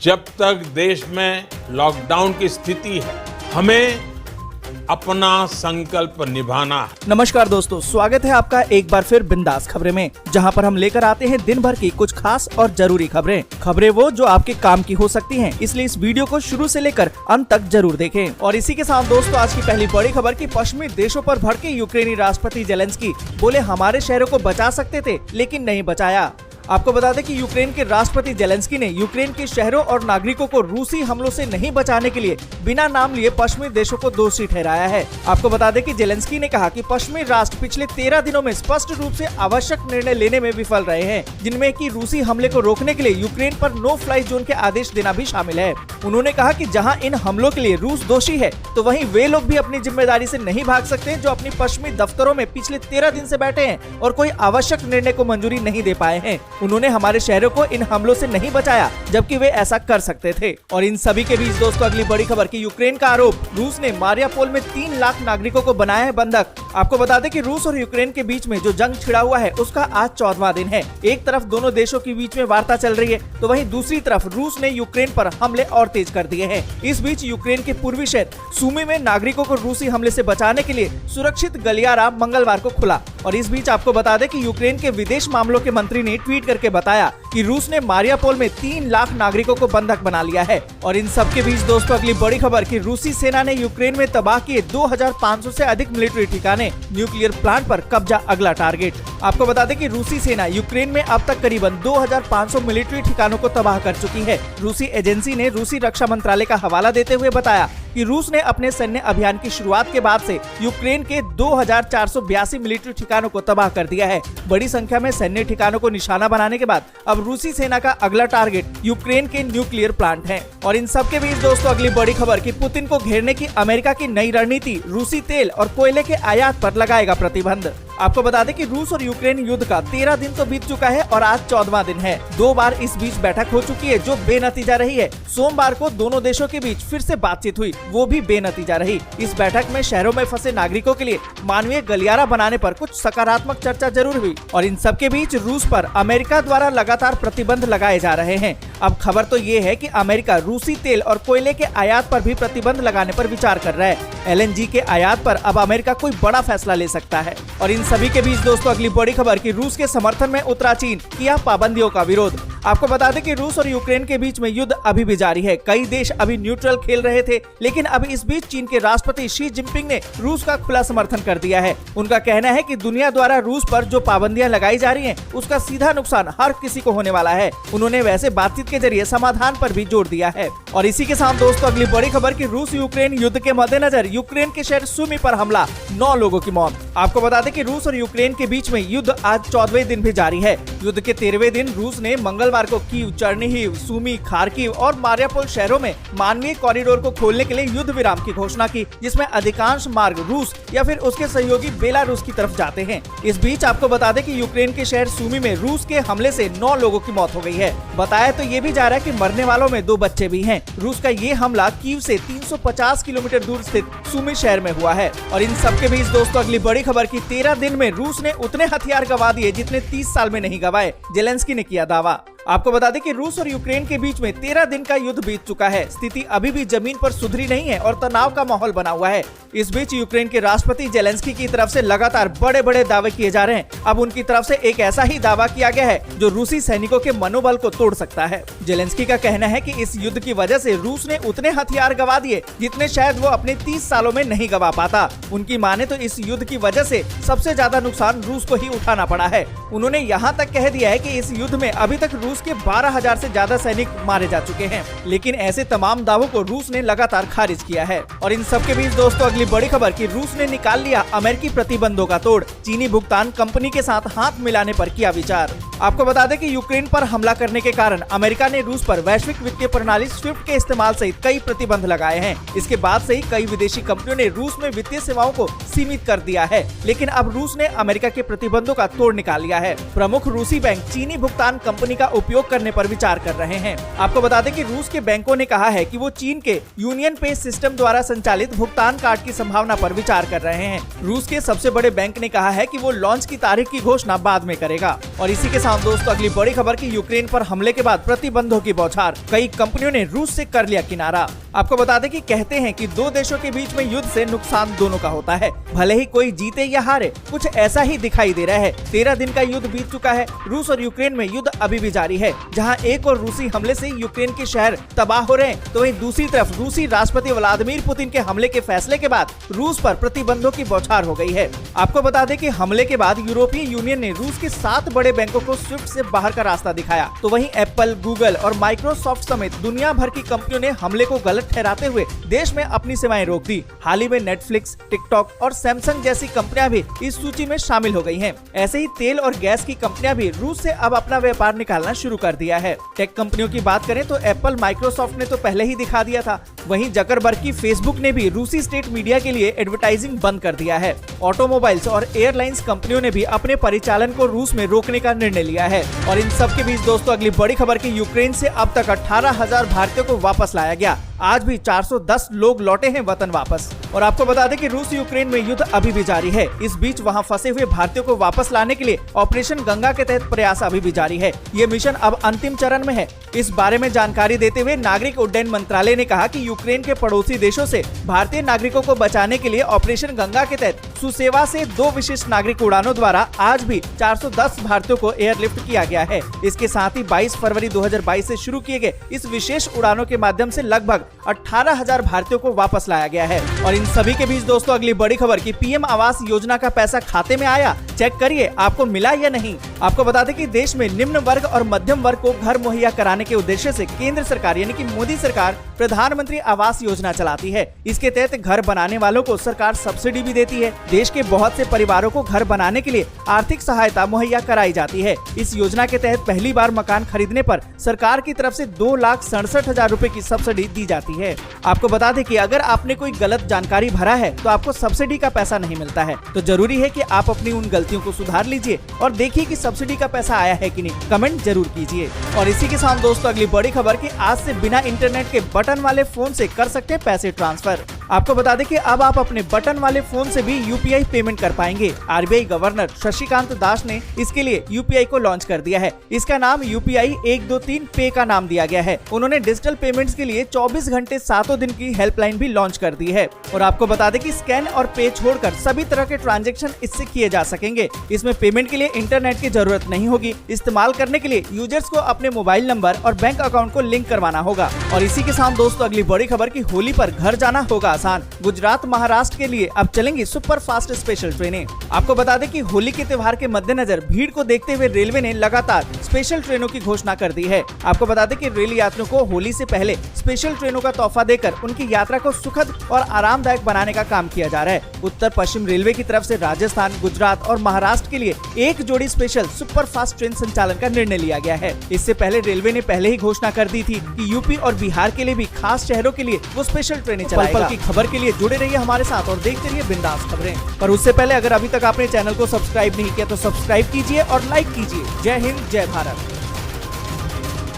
जब तक देश में लॉकडाउन की स्थिति है, हमें अपना संकल्प निभाना है। नमस्कार दोस्तों, स्वागत है आपका एक बार फिर बिंदास खबरें में, जहां पर हम लेकर आते हैं दिन भर की कुछ खास और जरूरी खबरें वो जो आपके काम की हो सकती हैं, इसलिए इस वीडियो को शुरू से लेकर अंत तक जरूर देखें। और इसी के साथ दोस्तों, आज की पहली बड़ी खबर की पश्चिमी देशों पर भड़के यूक्रेनी राष्ट्रपति जेलेंस्की बोले हमारे शहरों को बचा सकते थे लेकिन नहीं बचाया। आपको बता दें कि यूक्रेन के राष्ट्रपति जेलेंस्की ने यूक्रेन के शहरों और नागरिकों को रूसी हमलों से नहीं बचाने के लिए बिना नाम लिए पश्चिमी देशों को दोषी ठहराया है। आपको बता दें कि जेलेंस्की ने कहा कि पश्चिमी राष्ट्र पिछले 13 दिनों में स्पष्ट रूप से आवश्यक निर्णय लेने में विफल रहे हैं, जिनमें कि रूसी हमले को रोकने के लिए यूक्रेन पर नो फ्लाई जोन के आदेश देना भी शामिल है। उन्होंने कहा कि जहां इन हमलों के लिए रूस दोषी है, तो वहीं वे लोग भी अपनी जिम्मेदारी से नहीं भाग सकते जो अपनी पश्चिमी दफ्तरों में पिछले 13 दिन से बैठे हैं और कोई आवश्यक निर्णय को मंजूरी नहीं दे पाए हैं। उन्होंने हमारे शहरों को इन हमलों से नहीं बचाया, जबकि वे ऐसा कर सकते थे। और इन सभी के बीच दोस्तों, अगली बड़ी खबर की यूक्रेन का आरोप, रूस ने मारियापोल में 3 लाख नागरिकों को बनाया है बंधक। आपको बता दें कि रूस और यूक्रेन के बीच में जो जंग छिड़ा हुआ है, उसका आज 14वां दिन है। एक तरफ दोनों देशों के बीच में वार्ता चल रही है, तो वहीं दूसरी तरफ रूस ने यूक्रेन पर हमले और तेज कर दिए हैं। इस बीच यूक्रेन के पूर्वी शहर सूमी में नागरिकों को रूसी हमले से बचाने के लिए सुरक्षित गलियारा मंगलवार को खुला। और इस बीच आपको बता दें कि यूक्रेन के विदेश मामलों के मंत्री ने ट्वीट करके बताया कि रूस ने मारियापोल में 3 लाख नागरिकों को बंधक बना लिया है। और इन सब के बीच दोस्तों, अगली बड़ी खबर की रूसी सेना ने यूक्रेन में तबाह किए 2500 से अधिक मिलिट्री ठिकाने, न्यूक्लियर प्लांट पर कब्जा अगला टारगेट। आपको बता दें कि रूसी सेना यूक्रेन में अब तक करीबन 2500 मिलिट्री ठिकानों को तबाह कर चुकी है। रूसी एजेंसी ने रूसी रक्षा मंत्रालय का हवाला देते हुए बताया कि रूस ने अपने सैन्य अभियान की शुरुआत के बाद से यूक्रेन के 2482 मिलिट्री ठिकानों को तबाह कर दिया है। बड़ी संख्या में सैन्य ठिकानों को निशाना बनाने के बाद अब रूसी सेना का अगला टारगेट यूक्रेन के न्यूक्लियर प्लांट है। और इन सब के बीच दोस्तों, अगली बड़ी खबर की पुतिन को घेरने की अमेरिका की नई रणनीति, रूसी तेल और कोयले के आयात पर लगाएगा प्रतिबंध। आपको बता दें कि रूस और यूक्रेन युद्ध का 13 दिन तो बीत चुका है और आज 14वां दिन है। 2 बार इस बीच बैठक हो चुकी है जो बेनतीजा रही है। सोमवार को दोनों देशों के बीच फिर से बातचीत हुई, वो भी बेनतीजा रही। इस बैठक में शहरों में फंसे नागरिकों के लिए मानवीय गलियारा बनाने पर कुछ सकारात्मक चर्चा जरूर हुई। और इन सब के बीच रूस पर अमेरिका द्वारा लगातार प्रतिबंध लगाए जा रहे हैं। अब खबर तो ये है कि अमेरिका रूसी तेल और कोयले के आयात पर भी प्रतिबंध लगाने पर विचार कर रहा है। LNG के आयात पर अब अमेरिका कोई बड़ा फैसला ले सकता है। और इन सभी के बीच दोस्तों, अगली बड़ी खबर की रूस के समर्थन में उतरा चीन, किया पाबंदियों का विरोध। आपको बता दें कि रूस और यूक्रेन के बीच में युद्ध अभी भी जारी है। कई देश अभी न्यूट्रल खेल रहे थे, लेकिन अब इस बीच चीन के राष्ट्रपति शी जिनपिंग ने रूस का खुला समर्थन कर दिया है। उनका कहना है कि दुनिया द्वारा रूस पर जो पाबंदियां लगाई जा रही हैं, उसका सीधा नुकसान हर किसी को होने वाला है। उन्होंने वैसे बातचीत के जरिए समाधान पर भी जोर दिया है। और इसी के साथ दोस्तों, अगली बड़ी खबर की रूस यूक्रेन युद्ध के मद्देनजर यूक्रेन के शहर सूमी पर हमला, 9 लोगों की मौत। आपको बता दें कि रूस और यूक्रेन के बीच में युद्ध आज 14वें दिन भी जारी है। युद्ध के 13वें दिन रूस ने मंगलवार को कीव, चर्निहिव, सूमी, खार्किव और मारियापोल शहरों में मानवीय कॉरिडोर को खोलने के लिए युद्ध विराम की घोषणा की, जिसमें अधिकांश मार्ग रूस या फिर उसके सहयोगी बेलारूस की तरफ जाते हैं। इस बीच आपको बता दें कि यूक्रेन के शहर सूमी में रूस के हमले से 9 लोगों की मौत हो गई है। बताया तो ये भी जा रहा है कि मरने वालों में 2 बच्चे भी हैं। रूस का ये हमला कीव से 350 किलोमीटर दूर स्थित सूमी शहर में हुआ है। और इन सब के बीच दोस्तों, अगली बड़ी खबर की 13 दिन में रूस ने उतने हथियार गंवा दिए जितने 30 साल में नहीं गंवाए, जेलेंस्की ने किया दावा। आपको बता दें कि रूस और यूक्रेन के बीच में 13 दिन का युद्ध बीत चुका है। स्थिति अभी भी जमीन पर सुधरी नहीं है और तनाव का माहौल बना हुआ है। इस बीच यूक्रेन के राष्ट्रपति जेलेंस्की की तरफ से लगातार बड़े बड़े दावे किए जा रहे हैं। अब उनकी तरफ से एक ऐसा ही दावा किया गया है जो रूसी सैनिकों के मनोबल को तोड़ सकता है। जेलेंस्की का कहना है कि इस युद्ध की वजह से रूस ने उतने हथियार गंवा दिए जितने शायद वो अपने 30 सालों में नहीं गंवा पाता। उनकी माने तो इस युद्ध की वजह से सबसे ज्यादा नुकसान रूस को ही उठाना पड़ा है। उन्होंने यहाँ तक कह दिया है कि इस युद्ध में अभी तक रूस के 12,000 से ज्यादा सैनिक मारे जा चुके हैं। लेकिन ऐसे तमाम दावों को रूस ने लगातार खारिज किया है। और इन सब के बीच दोस्तों, अगली बड़ी खबर की रूस ने निकाल लिया अमेरिकी प्रतिबंधों का तोड़, चीनी भुगतान कंपनी के साथ हाथ मिलाने पर किया विचार। आपको बता दें कि यूक्रेन पर हमला करने के कारण अमेरिका ने रूस पर वैश्विक वित्तीय प्रणाली स्विफ्ट के इस्तेमाल सहित कई प्रतिबंध लगाए हैं। इसके बाद से ही कई विदेशी कंपनियों ने रूस में वित्तीय सेवाओं को सीमित कर दिया है। लेकिन अब रूस ने अमेरिका के प्रतिबंधों का तोड़ निकाल लिया है। प्रमुख रूसी बैंक चीनी भुगतान कंपनी का उपयोग करने पर विचार कर रहे हैं। आपको बता दें कि रूस के बैंकों ने कहा है कि वो चीन के यूनियन पे सिस्टम द्वारा संचालित भुगतान कार्ड की संभावना पर विचार कर रहे हैं। रूस के सबसे बड़े बैंक ने कहा है कि वो लॉन्च की तारीख की घोषणा बाद में करेगा। और इसी के साथ दोस्तों अगली बड़ी खबर की यूक्रेन पर हमले के बाद प्रतिबंधों की बौछार, कई कंपनियों ने रूस से कर लिया किनारा। आपको बता दें कि कहते हैं कि दो देशों के बीच में युद्ध से नुकसान दोनों का होता है, भले ही कोई जीते या हारे, कुछ ऐसा ही दिखाई दे रहा है। 13 दिन का युद्ध बीत चुका है। रूस और यूक्रेन में युद्ध अभी भी जारी है, जहां एक और रूसी हमले से यूक्रेन के शहर तबाह हो रहे हैं, तो वहीं दूसरी तरफ रूसी राष्ट्रपति व्लादिमीर पुतिन के हमले के फैसले के बाद रूस पर प्रतिबंधों की बौछार हो गई है। आपको बता दें कि हमले के बाद यूरोपीय यूनियन ने रूस के 7 बड़े बैंकों को स्विफ्ट से बाहर का रास्ता दिखाया, तो वहीं एप्पल, गूगल और माइक्रोसॉफ्ट समेत दुनिया भर की कंपनियों ने हमले को गलत ठहराते हुए देश में अपनी सेवाएं रोक दी। हाल ही में नेटफ्लिक्स, टिकटॉक और सैमसंग जैसी कंपनियां भी इस सूची में शामिल हो गई हैं। ऐसे ही तेल और गैस की कंपनियां भी रूस से अब अपना व्यापार निकालना शुरू कर दिया है। टेक कंपनियों की बात करें तो एप्पल, माइक्रोसॉफ्ट ने तो पहले ही दिखा दिया था। वहीं जकरबर्ग की फेसबुक ने भी रूसी स्टेट मीडिया के लिए एडवर्टाइजिंग बंद कर दिया है। ऑटोमोबाइल्स और एयरलाइंस कंपनियों ने भी अपने परिचालन को रूस में रोकने का निर्णय लिया है। और इन सब के बीच दोस्तों अगली बड़ी खबर की यूक्रेन से अब तक 18,000 भारतीयों को वापस लाया गया। आज भी 410 लोग लौटे हैं वतन वापस। और आपको बता दें कि रूस यूक्रेन में युद्ध अभी भी जारी है। इस बीच वहां फंसे हुए भारतीयों को वापस लाने के लिए ऑपरेशन गंगा के तहत प्रयास अभी भी जारी है। ये मिशन अब अंतिम चरण में है। इस बारे में जानकारी देते हुए नागरिक उड्डयन मंत्रालय ने कहा कि यूक्रेन के पड़ोसी देशों से भारतीय नागरिकों को बचाने के लिए ऑपरेशन गंगा के तहत सुसेवा से 2 विशेष नागरिक उड़ानों द्वारा आज भी 410 भारतीयों को एयरलिफ्ट किया गया है। इसके साथ ही 22 फरवरी 2022 से शुरू किए गए इस विशेष उड़ानों के माध्यम से लगभग 18,000 भारतीयों को वापस लाया गया है। और इन सभी के बीच दोस्तों अगली बड़ी खबर की पीएम आवास योजना का पैसा खाते में आया, चेक करिए आपको मिला या नहीं। आपको बता दें कि देश में निम्न वर्ग और मध्यम वर्ग को घर मुहैया कराने के उद्देश्य से केंद्र सरकार यानी कि मोदी सरकार प्रधानमंत्री आवास योजना चलाती है। इसके तहत घर बनाने वालों को सरकार सब्सिडी भी देती है। देश के बहुत से परिवारों को घर बनाने के लिए आर्थिक सहायता मुहैया कराई जाती है। इस योजना के तहत पहली बार मकान खरीदने पर सरकार की तरफ से 2,67,000 रूपए की सब्सिडी दी जाती है। आपको बता दें कि अगर आपने कोई गलत जानकारी भरा है तो आपको सब्सिडी का पैसा नहीं मिलता है। तो जरूरी है कि आप अपनी उन गलतियों को सुधार लीजिए और देखिए कि सब्सिडी का पैसा आया है कि नहीं। कमेंट जरूर कीजिए। और इसी के साथ दोस्तों अगली बड़ी खबर की आज से बिना इंटरनेट के बटन वाले फोन से कर सकते हैं पैसे ट्रांसफर। आपको बता दें कि अब आप अपने बटन वाले फोन से भी यूपीआई पेमेंट कर पाएंगे। आरबीआई गवर्नर शशिकांत दास ने इसके लिए यूपीआई को लॉन्च कर दिया है। इसका नाम यूपीआई 123 पे का नाम दिया गया है। उन्होंने डिजिटल पेमेंट्स के लिए 24 घंटे 7 दिन की हेल्पलाइन भी लॉन्च कर दी है। और आपको बता दें कि स्कैन और पे छोड़कर सभी तरह के ट्रांजैक्शन इससे किए जा सकेंगे। इसमें पेमेंट के लिए इंटरनेट की जरूरत नहीं होगी। इस्तेमाल करने के लिए यूजर्स को अपने मोबाइल नंबर और बैंक अकाउंट को लिंक करवाना होगा। और इसी के साथ दोस्तों अगली बड़ी खबर की होली पर घर जाना होगा आसान। गुजरात महाराष्ट्र के लिए अब चलेंगी सुपर फास्ट स्पेशल ट्रेनें। आपको बता दें कि होली के त्योहार के मद्देनजर भीड़ को देखते हुए रेलवे ने लगातार स्पेशल ट्रेनों की घोषणा कर दी है। आपको बता दें कि रेल यात्रियों को होली से पहले स्पेशल ट्रेनों का तोहफा देकर उनकी यात्रा को सुखद और आरामदायक बनाने का काम किया जा रहा है। उत्तर पश्चिम रेलवे की तरफ से राजस्थान, गुजरात और महाराष्ट्र के लिए एक जोड़ी स्पेशल सुपर फास्ट ट्रेन संचालन का निर्णय लिया गया है। इससे पहले रेलवे ने पहले ही घोषणा कर दी थी कि यूपी और बिहार के लिए भी खास शहरों के लिए वो स्पेशल ट्रेनें चलाएगा। पल-पल की खबर के लिए जुड़े रहिए हमारे साथ और देखते रहिए बिंदास खबरें। पर उससे पहले अगर अभी तक आपने चैनल को सब्सक्राइब नहीं किया तो सब्सक्राइब कीजिए और लाइक कीजिए। जय हिंद, जय भारत।